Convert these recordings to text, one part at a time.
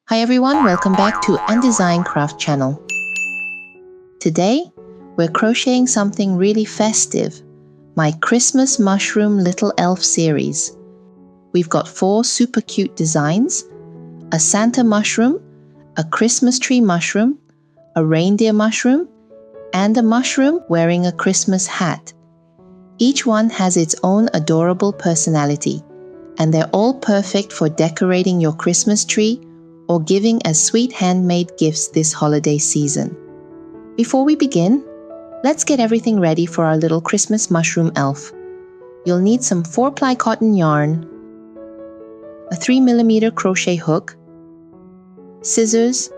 Hi everyone, welcome back to Undesign Craft channel. Today, we're crocheting something really festive, my Christmas Mushroom Little Elf series. We've got 4 super cute designs, a Santa mushroom, a Christmas tree mushroom, a reindeer mushroom, and a mushroom wearing a Christmas hat. Each one has its own adorable personality, and they're all perfect for decorating your Christmas tree or giving as sweet handmade gifts this holiday season. Before we begin, let's get everything ready for our little Christmas mushroom elf. You'll need some 4-ply cotton yarn, a 3mm crochet hook, scissors,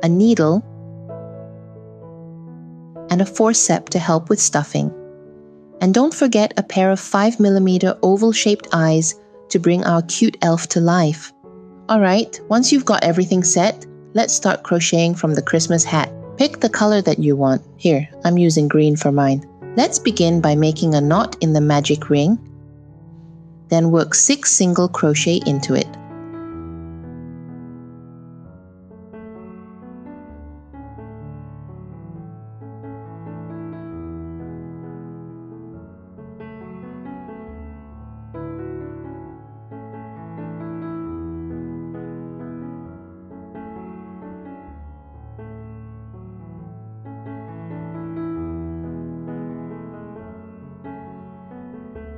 a needle, and a forceps to help with stuffing. And don't forget a pair of 5mm oval-shaped eyes to bring our cute elf to life. Alright, once you've got everything set, let's start crocheting from the Christmas hat. Pick the color that you want. Here, I'm using green for mine. Let's begin by making a knot in the magic ring, then work 6 single crochet into it.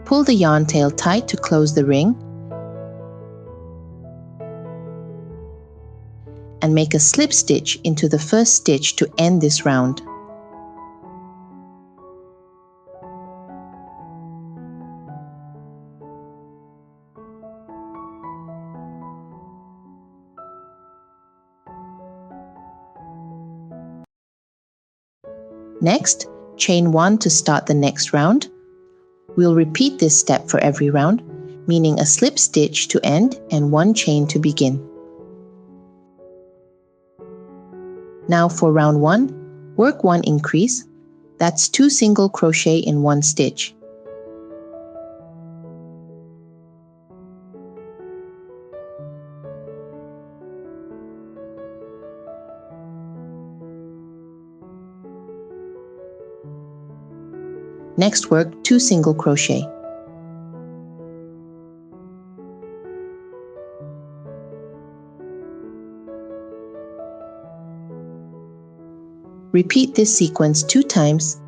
Pull the yarn tail tight to close the ring and make a slip stitch into the first stitch to end this round. Next, chain 1 to start the next round. We'll repeat this step for every round, meaning a slip stitch to end and 1 chain to begin. Now for round 1, work 1 increase. That's 2 single crochet in 1 stitch. Next, work 2 single crochet. Repeat this sequence 2 times.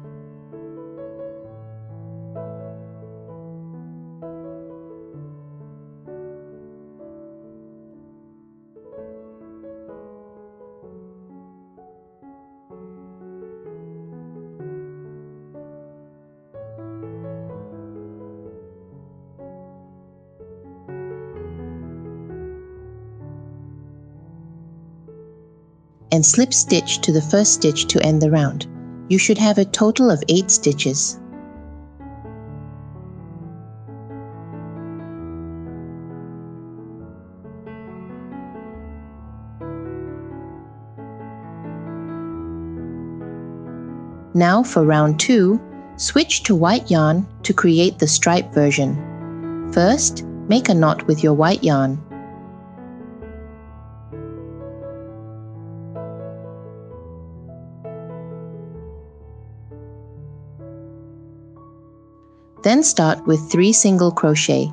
And slip stitch to the first stitch to end the round. You should have a total of 8 stitches. Now for round 2, switch to white yarn to create the stripe version. First, make a knot with your white yarn. Then start with 3 single crochet.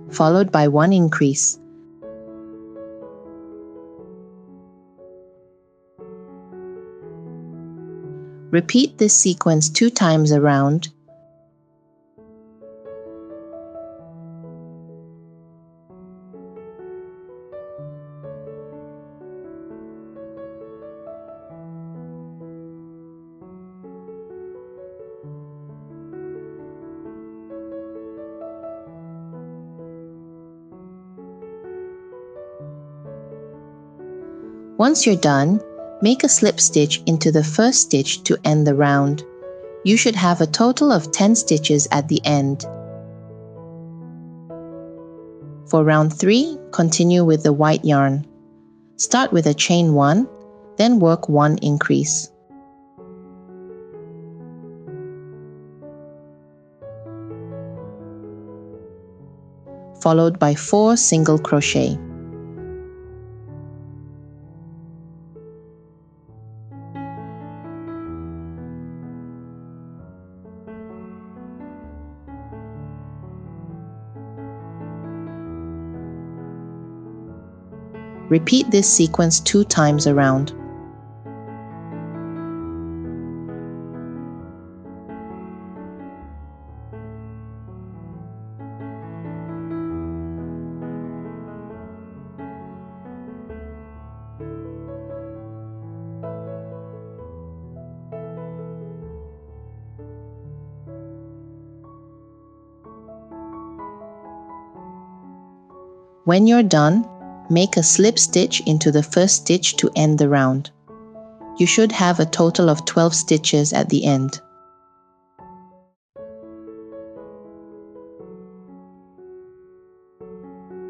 Followed by 1 increase. Repeat this sequence 2 times around. Once you're done, make a slip stitch into the first stitch to end the round. You should have a total of 10 stitches at the end. For round 3, continue with the white yarn. Start with a chain 1, then work 1 increase. Followed by 4 single crochet. Repeat this sequence 2 times around. When you're done, make a slip stitch into the first stitch to end the round. You should have a total of 12 stitches at the end.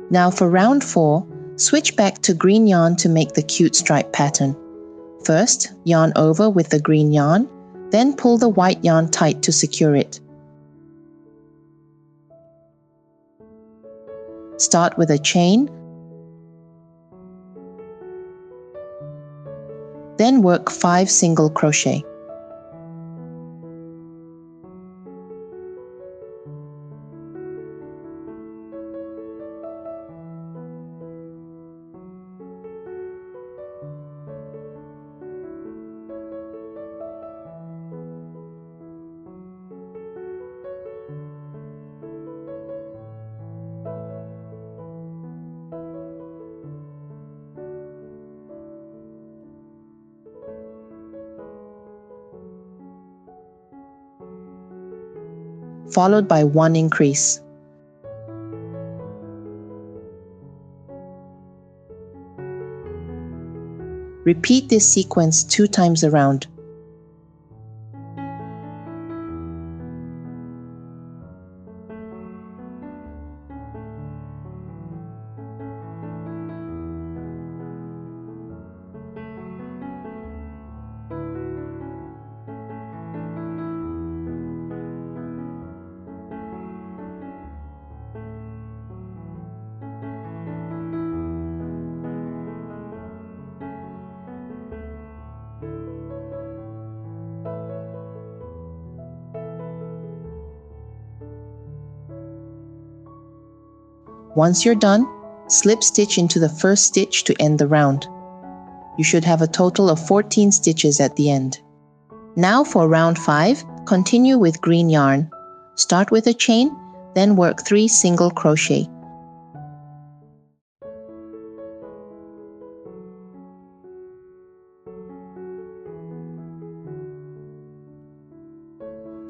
Now for round 4, switch back to green yarn to make the cute stripe pattern. First, yarn over with the green yarn, then pull the white yarn tight to secure it. Start with a chain, then work 5 single crochet. Followed by 1 increase. Repeat this sequence 2 times around. Once you're done, slip stitch into the first stitch to end the round. You should have a total of 14 stitches at the end. Now for round 5, continue with green yarn. Start with a chain, then work 3 single crochet.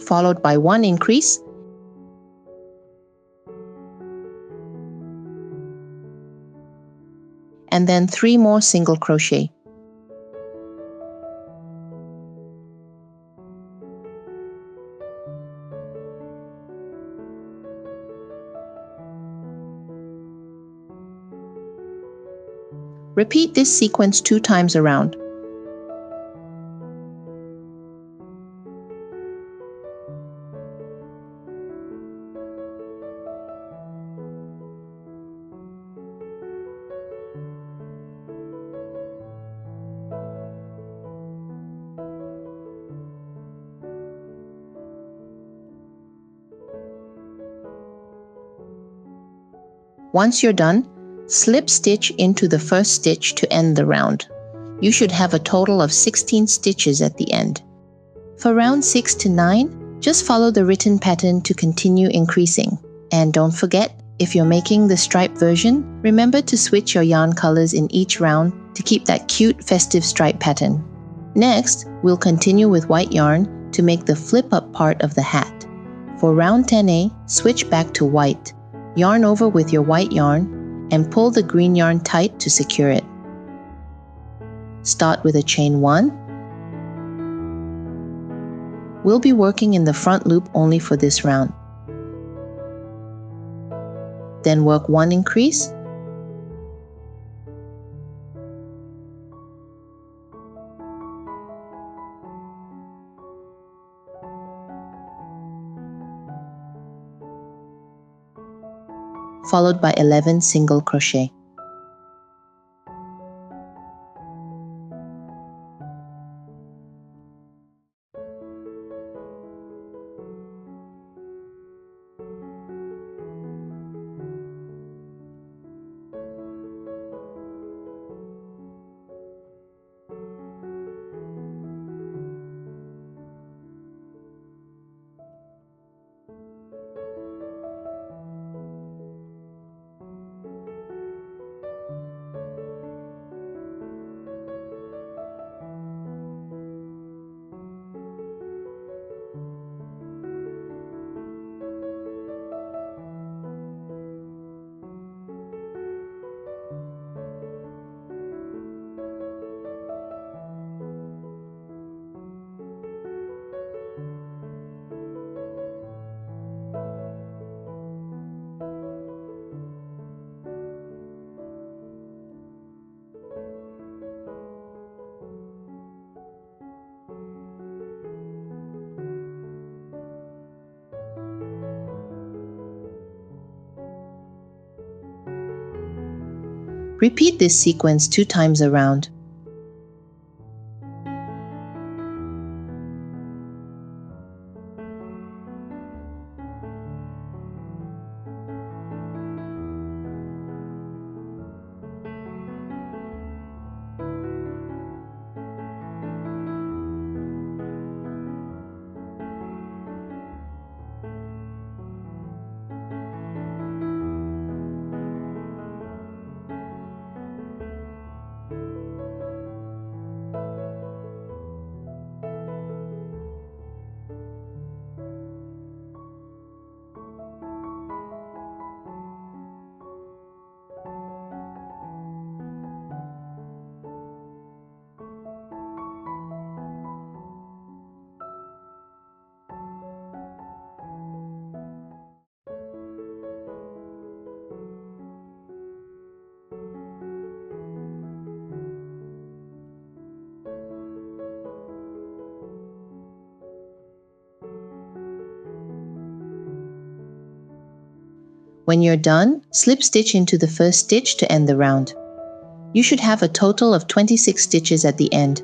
Followed by 1 increase, and then 3 more single crochet. Repeat this sequence 2 times around. Once you're done, slip stitch into the first stitch to end the round. You should have a total of 16 stitches at the end. For round 6 to 9, just follow the written pattern to continue increasing. And don't forget, if you're making the stripe version, remember to switch your yarn colors in each round to keep that cute festive stripe pattern. Next, we'll continue with white yarn to make the flip-up part of the hat. For round 10A, switch back to white. Yarn over with your white yarn and pull the green yarn tight to secure it. Start with a chain 1, We'll be working in the front loop only for this round. Then work 1 increase, followed by 11 single crochet. Repeat this sequence 2 times around. When you're done, slip stitch into the first stitch to end the round. You should have a total of 26 stitches at the end.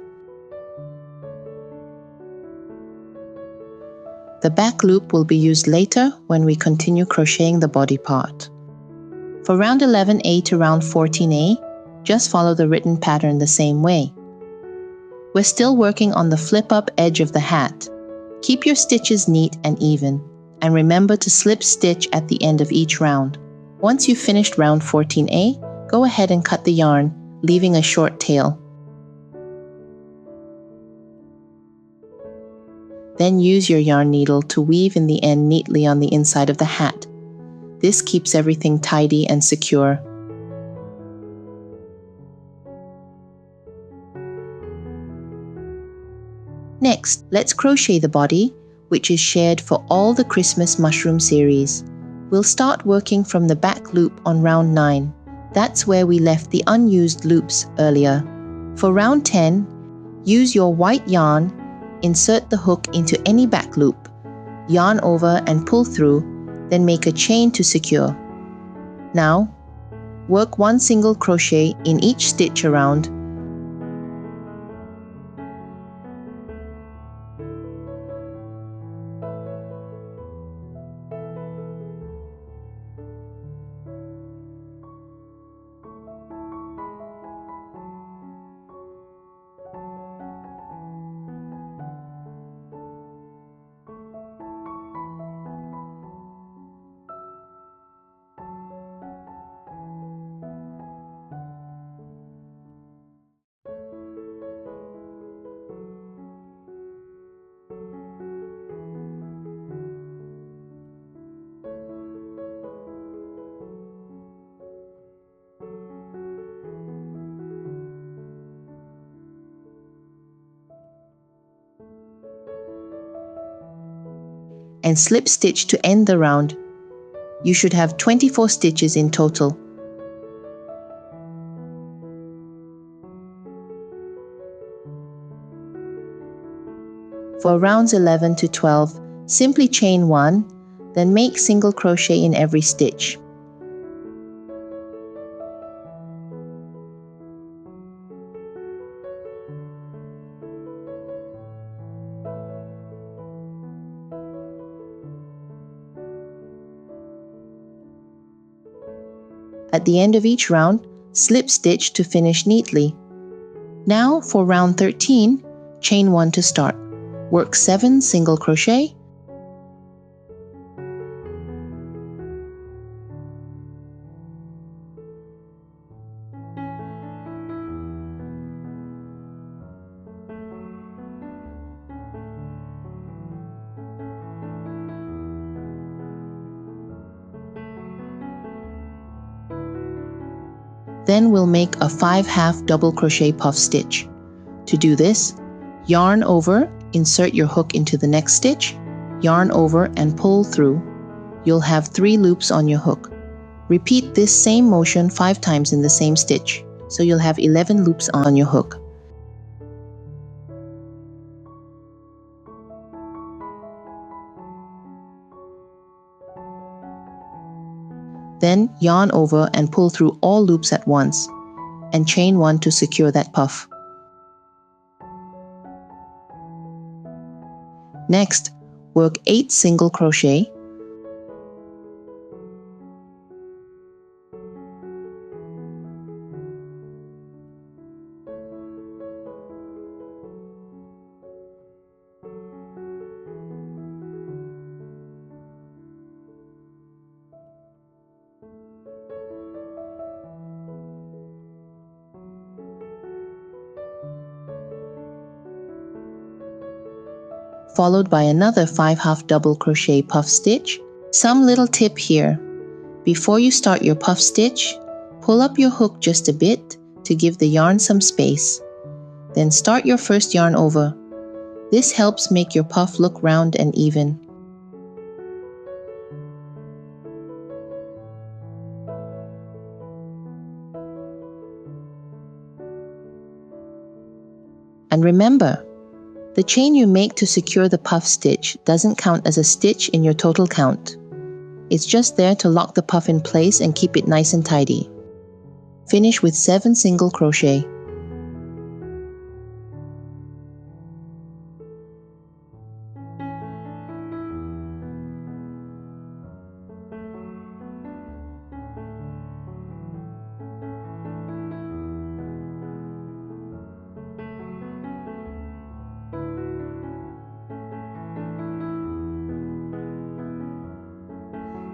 The back loop will be used later when we continue crocheting the body part. For round 11A to round 14A, just follow the written pattern the same way. We're still working on the flip-up edge of the hat. Keep your stitches neat and even, and remember to slip stitch at the end of each round. Once you've finished round 14A, go ahead and cut the yarn, leaving a short tail. Then use your yarn needle to weave in the end neatly on the inside of the hat. This keeps everything tidy and secure. Next, let's crochet the body, which is shared for all the Christmas mushroom series. We'll start working from the back loop on round 9. That's where we left the unused loops earlier. For round 10, use your white yarn, insert the hook into any back loop, yarn over and pull through, then make a chain to secure. Now, work 1 single crochet in each stitch around. and slip stitch to end the round. You should have 24 stitches in total. For rounds 11 to 12, simply chain 1, then make single crochet in every stitch. At the end of each round, slip stitch to finish neatly. Now for round 13, chain 1 to start. Work 7 single crochet, then we'll make a 5/2 double crochet puff stitch. To do this, yarn over, insert your hook into the next stitch, yarn over and pull through. You'll have 3 loops on your hook. Repeat this same motion 5 times in the same stitch, so you'll have 11 loops on your hook. Then yarn over and pull through all loops at once, and chain 1 to secure that puff. Next, work 8 single crochet, followed by another 5/2 double crochet puff stitch. Some little tip here. Before you start your puff stitch, pull up your hook just a bit to give the yarn some space. Then start your first yarn over. This helps make your puff look round and even. And remember, the chain you make to secure the puff stitch doesn't count as a stitch in your total count. It's just there to lock the puff in place and keep it nice and tidy. Finish with 7 single crochet.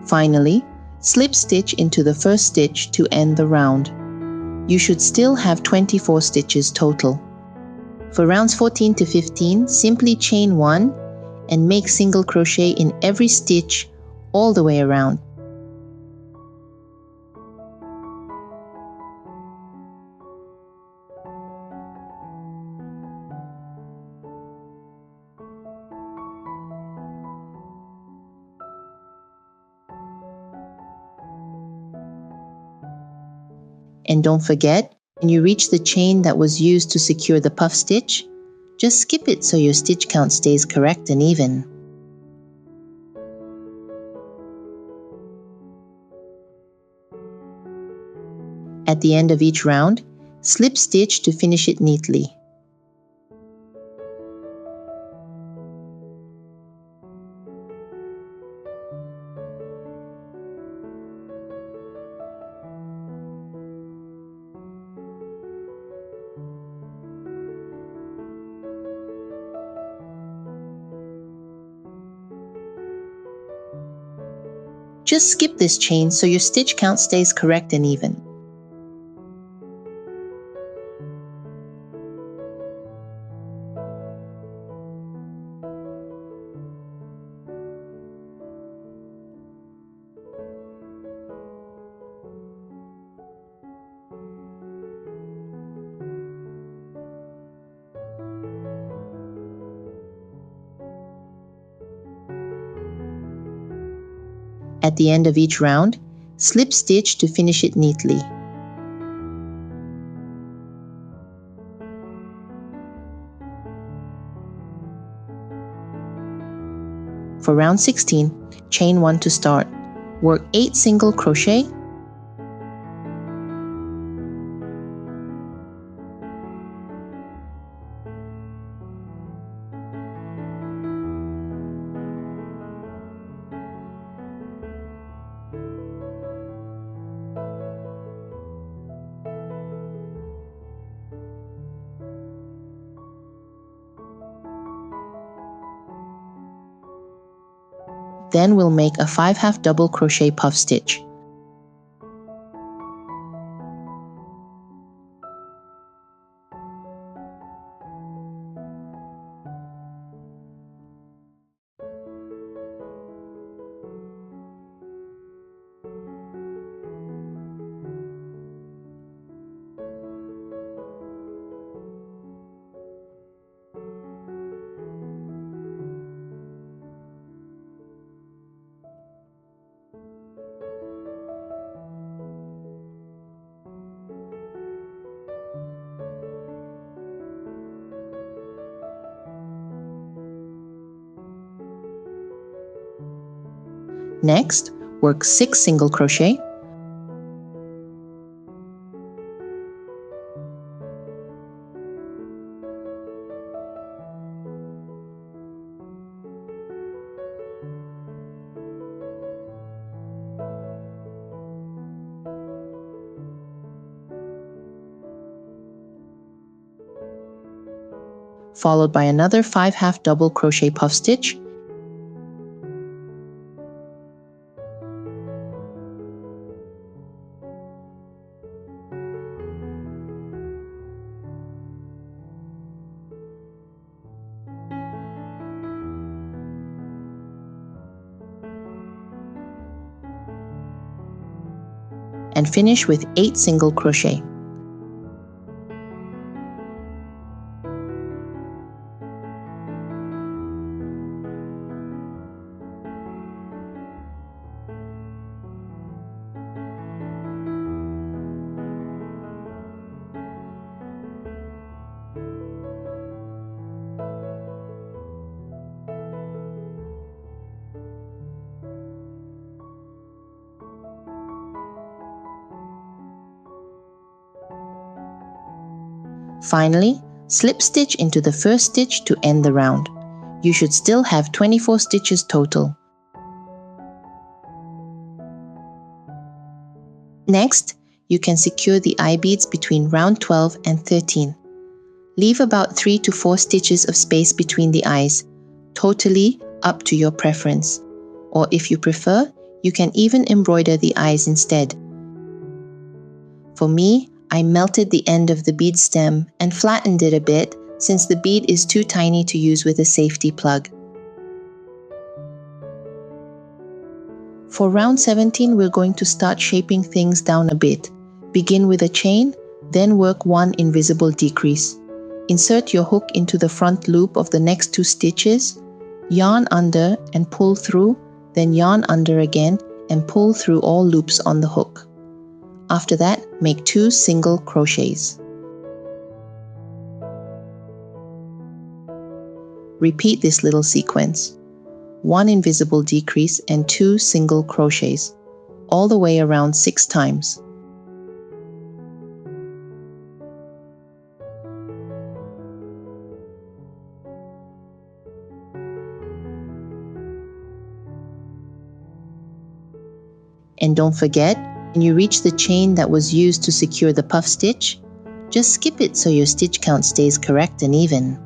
Finally, slip stitch into the first stitch to end the round. You should still have 24 stitches total. For rounds 14 to 15, simply chain 1 and make single crochet in every stitch all the way around. And don't forget, when you reach the chain that was used to secure the puff stitch, just skip it so your stitch count stays correct and even. At the end of each round, slip stitch to finish it neatly. Just skip this chain so your stitch count stays correct and even. At the end of each round, slip stitch to finish it neatly. For round 16, chain 1 to start. Work 8 single crochet, then we'll make a 5/2 double crochet puff stitch. Next, work 6 single crochet, followed by another 5/2 double crochet puff stitch, and finish with 8 single crochet. Finally, slip stitch into the first stitch to end the round. You should still have 24 stitches total. Next, you can secure the eye beads between round 12 and 13. Leave about 3 to 4 stitches of space between the eyes, totally up to your preference. Or if you prefer, you can even embroider the eyes instead. For me, I melted the end of the bead stem and flattened it a bit since the bead is too tiny to use with a safety plug. For round 17, we're going to start shaping things down a bit. Begin with a chain, then work 1 invisible decrease. Insert your hook into the front loop of the next 2 stitches, yarn under and pull through, then yarn under again and pull through all loops on the hook. After that, make 2 single crochets. Repeat this little sequence. 1 invisible decrease and 2 single crochets, all the way around 6 times. And don't forget, when you reach the chain that was used to secure the puff stitch, just skip it so your stitch count stays correct and even.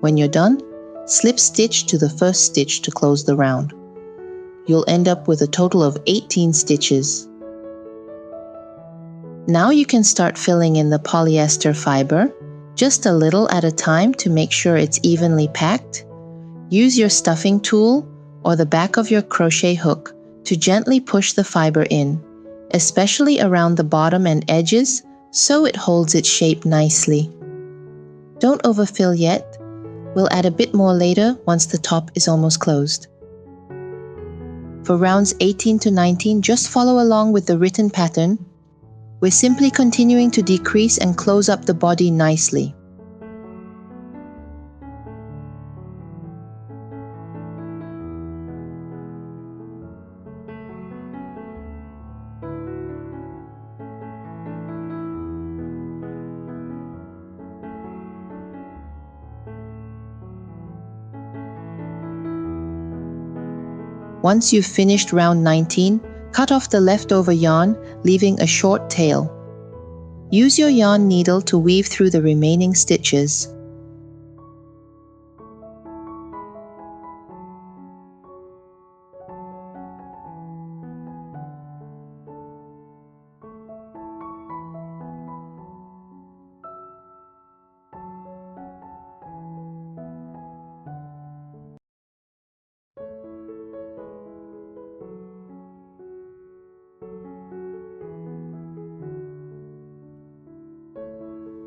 When you're done, slip stitch to the first stitch to close the round. You'll end up with a total of 18 stitches. Now you can start filling in the polyester fiber, just a little at a time to make sure it's evenly packed. Use your stuffing tool or the back of your crochet hook to gently push the fiber in, especially around the bottom and edges, so it holds its shape nicely. Don't overfill yet. We'll add a bit more later once the top is almost closed. For rounds 18 to 19, just follow along with the written pattern. We're simply continuing to decrease and close up the body nicely. Once you've finished round 19, cut off the leftover yarn, leaving a short tail. Use your yarn needle to weave through the remaining stitches.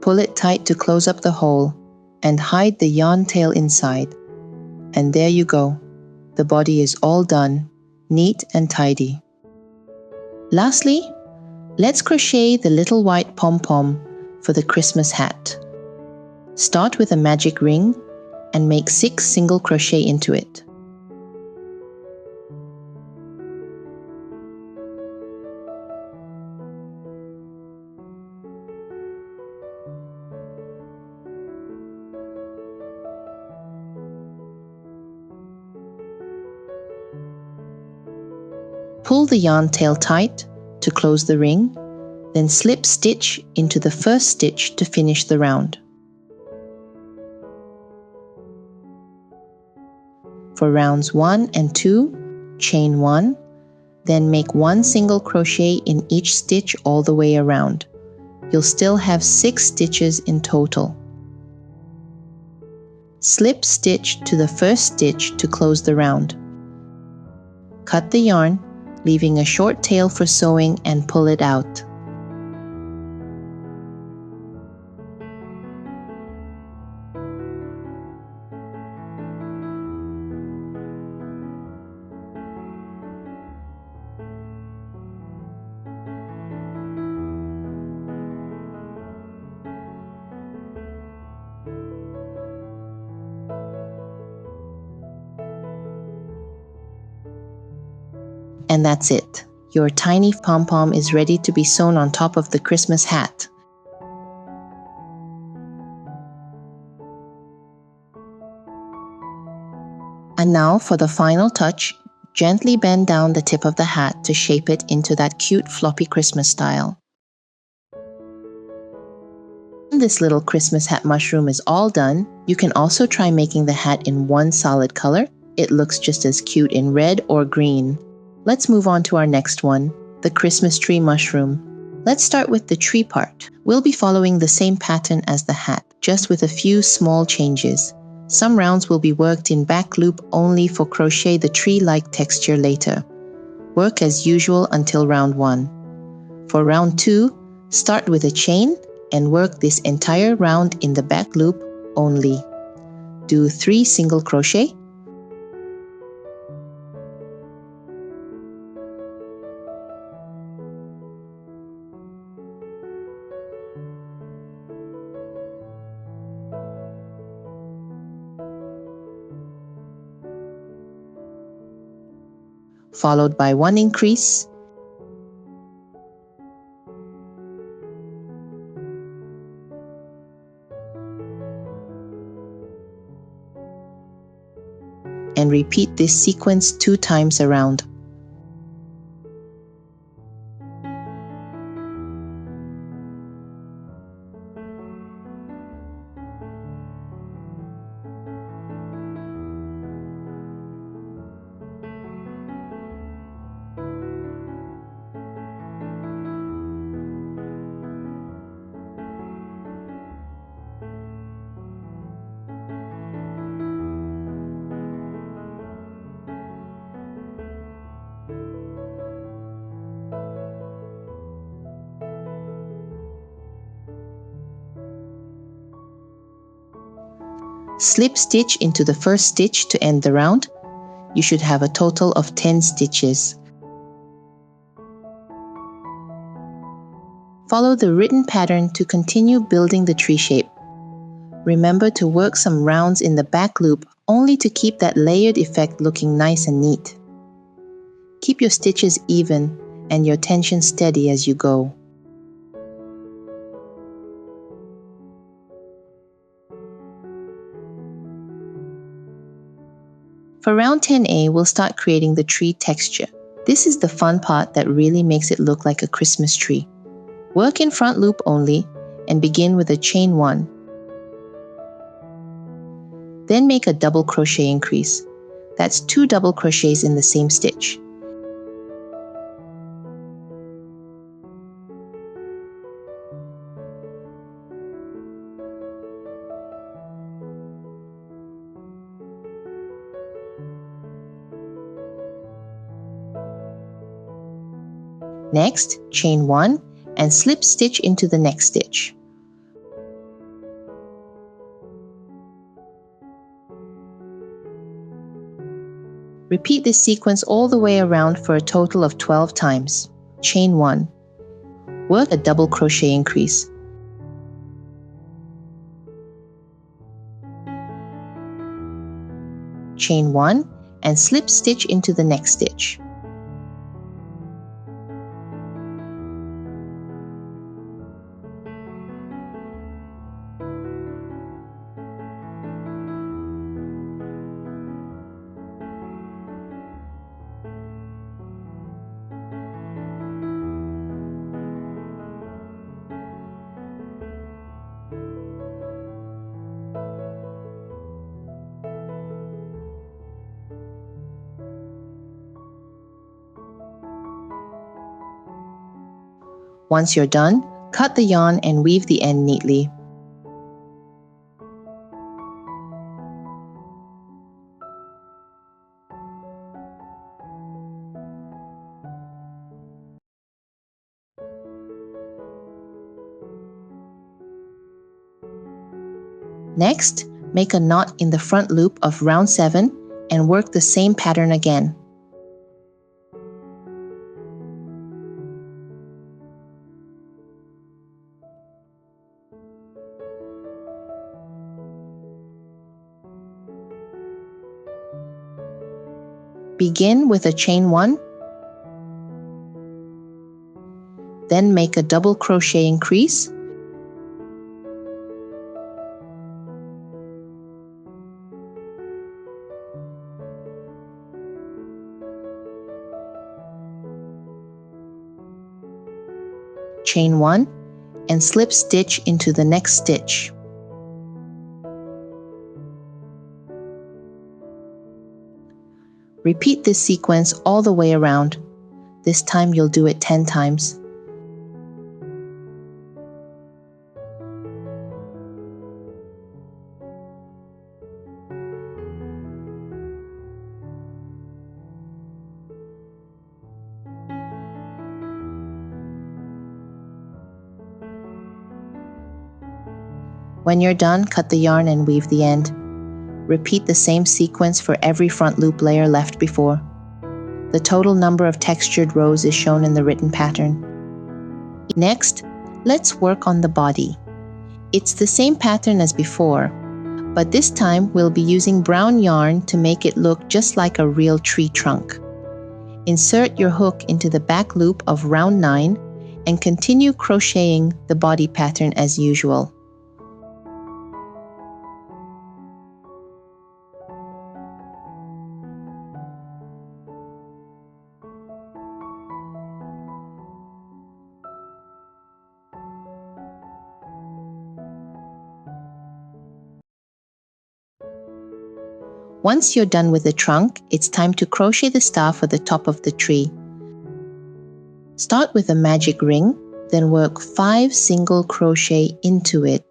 Pull it tight to close up the hole and hide the yarn tail inside. And there you go. The body is all done, neat and tidy. Lastly, let's crochet the little white pom-pom for the Christmas hat. Start with a magic ring and make 6 single crochet into it. Pull the yarn tail tight to close the ring, then slip stitch into the first stitch to finish the round. For rounds 1 and 2, chain 1, then make 1 single crochet in each stitch all the way around. You'll still have 6 stitches in total. Slip stitch to the first stitch to close the round. Cut the yarn, leaving a short tail for sewing, and pull it out. And that's it. Your tiny pom-pom is ready to be sewn on top of the Christmas hat. And now for the final touch, gently bend down the tip of the hat to shape it into that cute floppy Christmas style. When this little Christmas hat mushroom is all done, you can also try making the hat in one solid color. It looks just as cute in red or green. Let's move on to our next one, the Christmas tree mushroom. Let's start with the tree part. We'll be following the same pattern as the hat, just with a few small changes. Some rounds will be worked in back loop only for crochet the tree-like texture later. Work as usual until round 1. For round 2, start with a chain and work this entire round in the back loop only. Do 3 single crochet, followed by 1 increase, and repeat this sequence 2 times around. Slip stitch into the first stitch to end the round. You should have a total of 10 stitches. Follow the written pattern to continue building the tree shape. Remember to work some rounds in the back loop only to keep that layered effect looking nice and neat. Keep your stitches even and your tension steady as you go. For round 10A, we'll start creating the tree texture. This is the fun part that really makes it look like a Christmas tree. Work in front loop only and begin with a chain 1. Then make a double crochet increase. That's 2 double crochets in the same stitch. Next, chain 1 and slip stitch into the next stitch. Repeat this sequence all the way around for a total of 12 times. Chain 1. Work a double crochet increase. Chain 1 and slip stitch into the next stitch. Once you're done, cut the yarn and weave the end neatly. Next, make a knot in the front loop of round 7 and work the same pattern again. Begin with a chain 1, then make a double crochet increase, chain 1 and slip stitch into the next stitch. Repeat this sequence all the way around. This time you'll do it 10 times. When you're done, cut the yarn and weave the end. Repeat the same sequence for every front loop layer left before. The total number of textured rows is shown in the written pattern. Next, let's work on the body. It's the same pattern as before, but this time we'll be using brown yarn to make it look just like a real tree trunk. Insert your hook into the back loop of round 9 and continue crocheting the body pattern as usual. Once you're done with the trunk, it's time to crochet the star for the top of the tree. Start with a magic ring, then work 5 single crochet into it.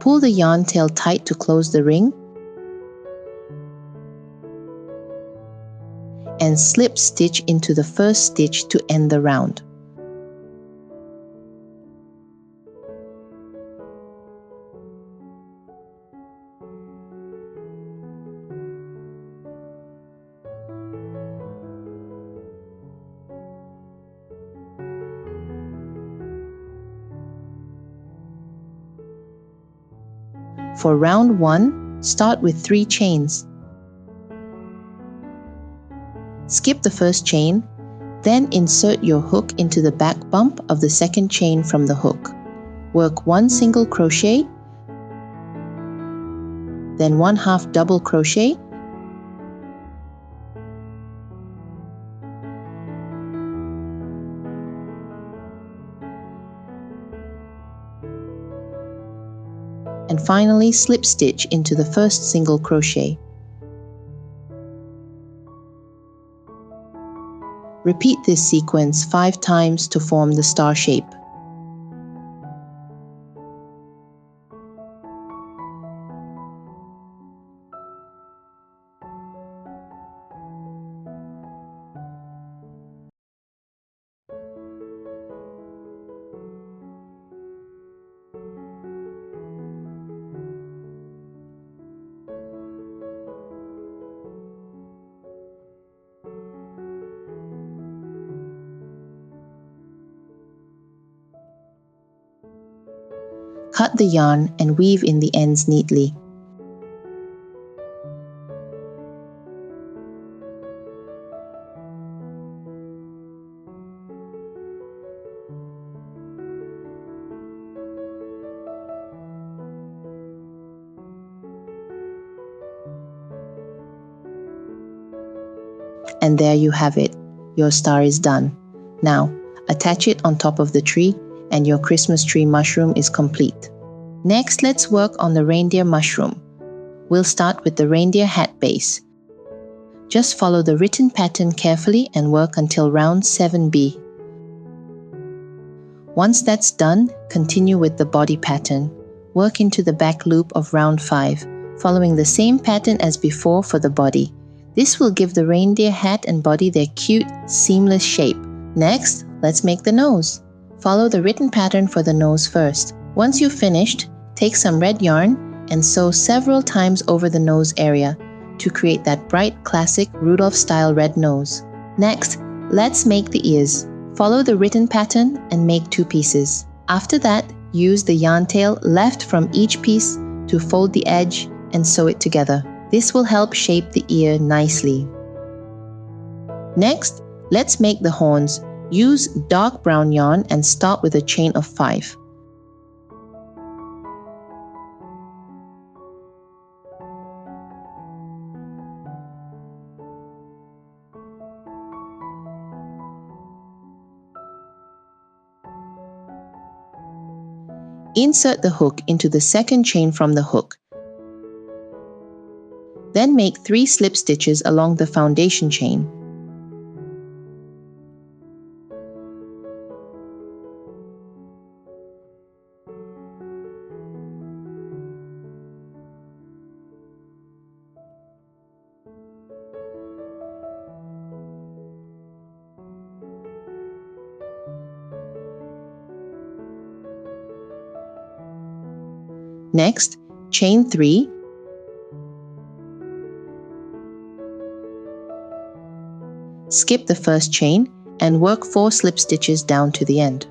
Pull the yarn tail tight to close the ring and slip stitch into the first stitch to end the round. For round 1, start with 3 chains. Skip the first chain, then insert your hook into the back bump of the second chain from the hook. Work 1 single crochet, then 1/2 double crochet, and finally slip stitch into the first single crochet. Repeat this sequence 5 times to form the star shape. Cut the yarn and weave in the ends neatly. And there you have it. Your star is done. Now, attach it on top of the tree and your Christmas tree mushroom is complete. Next, let's work on the reindeer mushroom. We'll start with the reindeer hat base. Just follow the written pattern carefully and work until round 7B. Once that's done, continue with the body pattern. Work into the back loop of round 5, following the same pattern as before for the body. This will give the reindeer hat and body their cute, seamless shape. Next, let's make the nose. Follow the written pattern for the nose first. Once you've finished, take some red yarn and sew several times over the nose area to create that bright, classic Rudolph-style red nose. Next, let's make the ears. Follow the written pattern and make 2 pieces. After that, use the yarn tail left from each piece to fold the edge and sew it together. This will help shape the ear nicely. Next, let's make the horns. Use dark brown yarn and start with a chain of 5. Insert the hook into the second chain from the hook. Then make 3 slip stitches along the foundation chain. Next, chain 3, skip the first chain and work 4 slip stitches down to the end.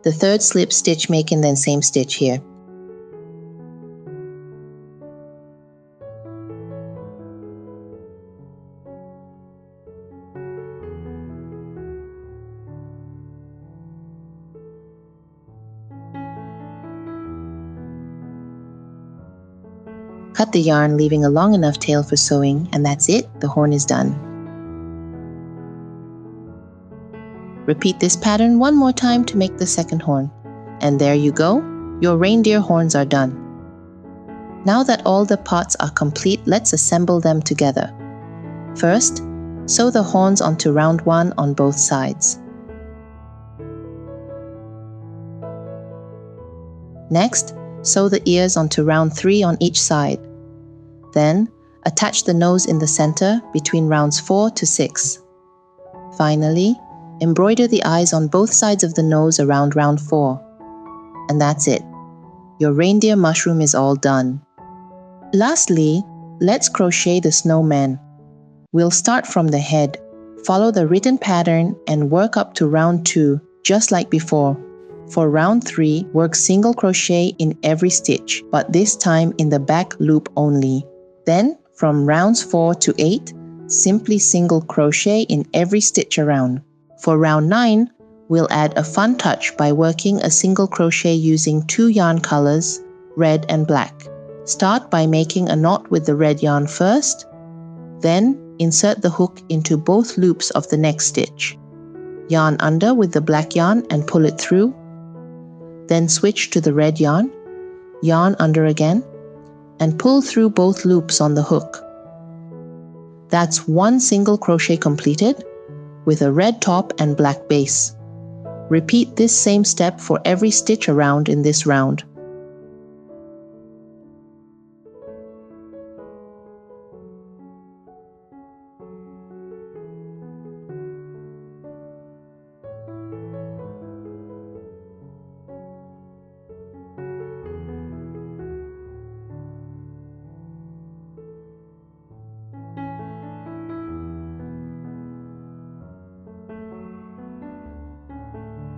The third slip stitch making the same stitch here. Cut the yarn, leaving a long enough tail for sewing, and that's it, the horn is done. Repeat this pattern one more time to make the second horn. And there you go, Your reindeer horns are done. Now that all the parts are complete, let's assemble them together. First, sew the horns onto round 1 on both sides. Next, sew the ears onto round 3 on each side. Then, attach the nose in the center between rounds 4 to 6. Finally, embroider the eyes on both sides of the nose around round 4. And that's it. Your reindeer mushroom is all done. Lastly, let's crochet the snowman. We'll start from the head, follow the written pattern and work up to round 2, just like before. For round 3, work single crochet in every stitch, but this time in the back loop only. Then, from rounds 4 to 8, simply single crochet in every stitch around. For round 9, we'll add a fun touch by working a single crochet using 2 yarn colors, red and black. Start by making a knot with the red yarn first, then insert the hook into both loops of the next stitch. Yarn under with the black yarn and pull it through. Then switch to the red yarn, yarn under again, and pull through both loops on the hook. That's one single crochet completed with a red top and black base. Repeat this same step for every stitch around in this round.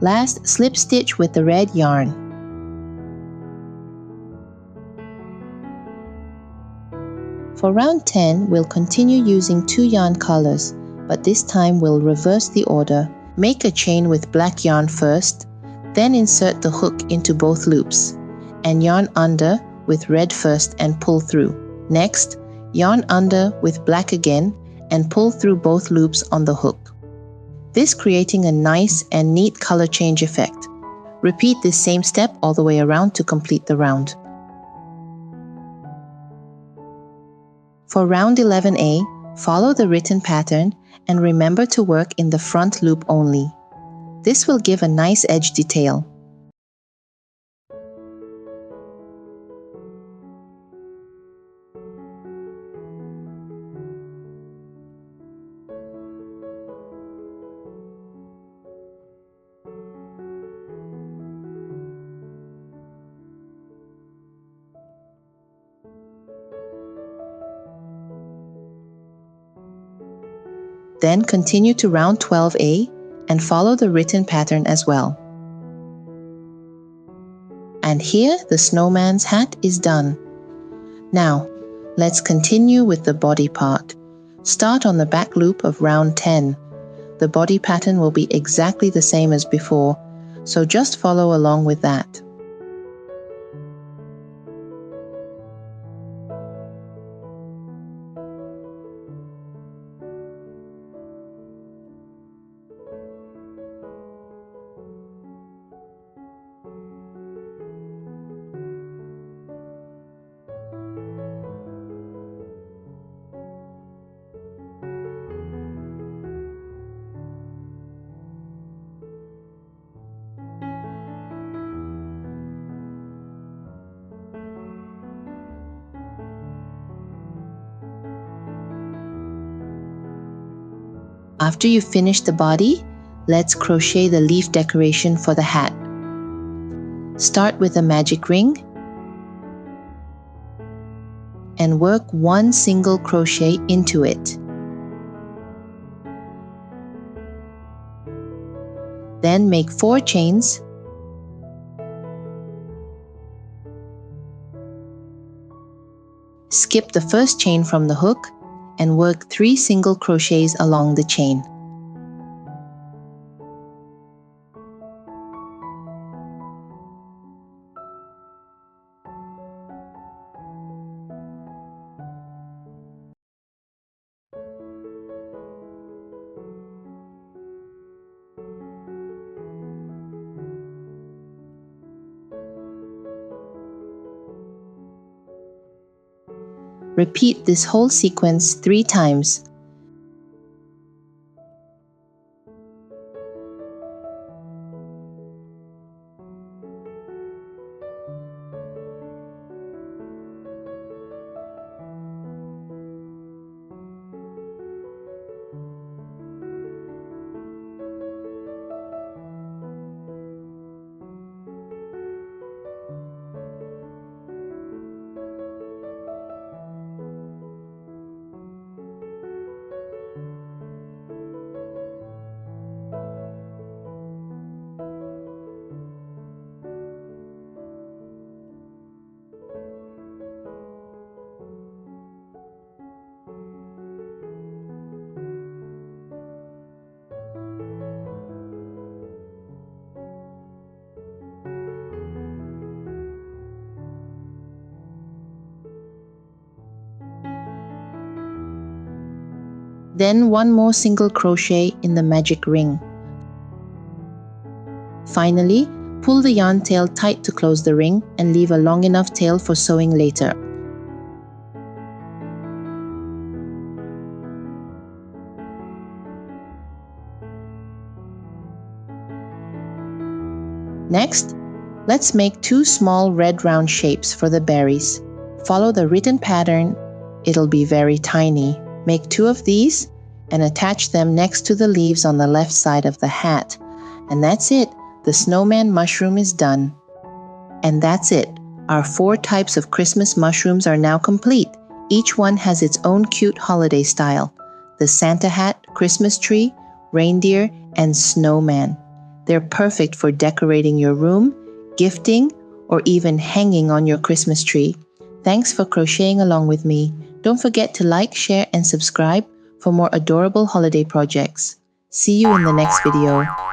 Last, slip stitch with the red yarn. For round 10, we'll continue using 2 yarn colors, but this time we'll reverse the order. Make a chain with black yarn first, then insert the hook into both loops, and yarn under with red first and pull through. Next, yarn under with black again and pull through both loops on the hook. This creating a nice and neat color change effect. Repeat this same step all the way around to complete the round. For round 11A, follow the written pattern and remember to work in the front loop only. This will give a nice edge detail. Then continue to round 12A and follow the written pattern as well. And here the snowman's hat is done. Now, let's continue with the body part. Start on the back loop of round 10. The body pattern will be exactly the same as before, so just follow along with that. After you finish the body, let's crochet the leaf decoration for the hat. Start with a magic ring and work one single crochet into it. Then make 4 chains. Skip the first chain from the hook and work 3 single crochets along the chain. Repeat this whole sequence 3 times. Then 1 more single crochet in the magic ring. Finally, pull the yarn tail tight to close the ring and leave a long enough tail for sewing later. Next, let's make 2 small red round shapes for the berries. Follow the written pattern. It'll be very tiny. Make 2 of these and attach them next to the leaves on the left side of the hat. And that's it. The snowman mushroom is done. And that's it. Our 4 types of Christmas mushrooms are now complete. Each one has its own cute holiday style. The Santa hat, Christmas tree, reindeer, and snowman. They're perfect for decorating your room, gifting, or even hanging on your Christmas tree. Thanks for crocheting along with me. Don't forget to like, share, and subscribe for more adorable holiday projects. See you in the next video.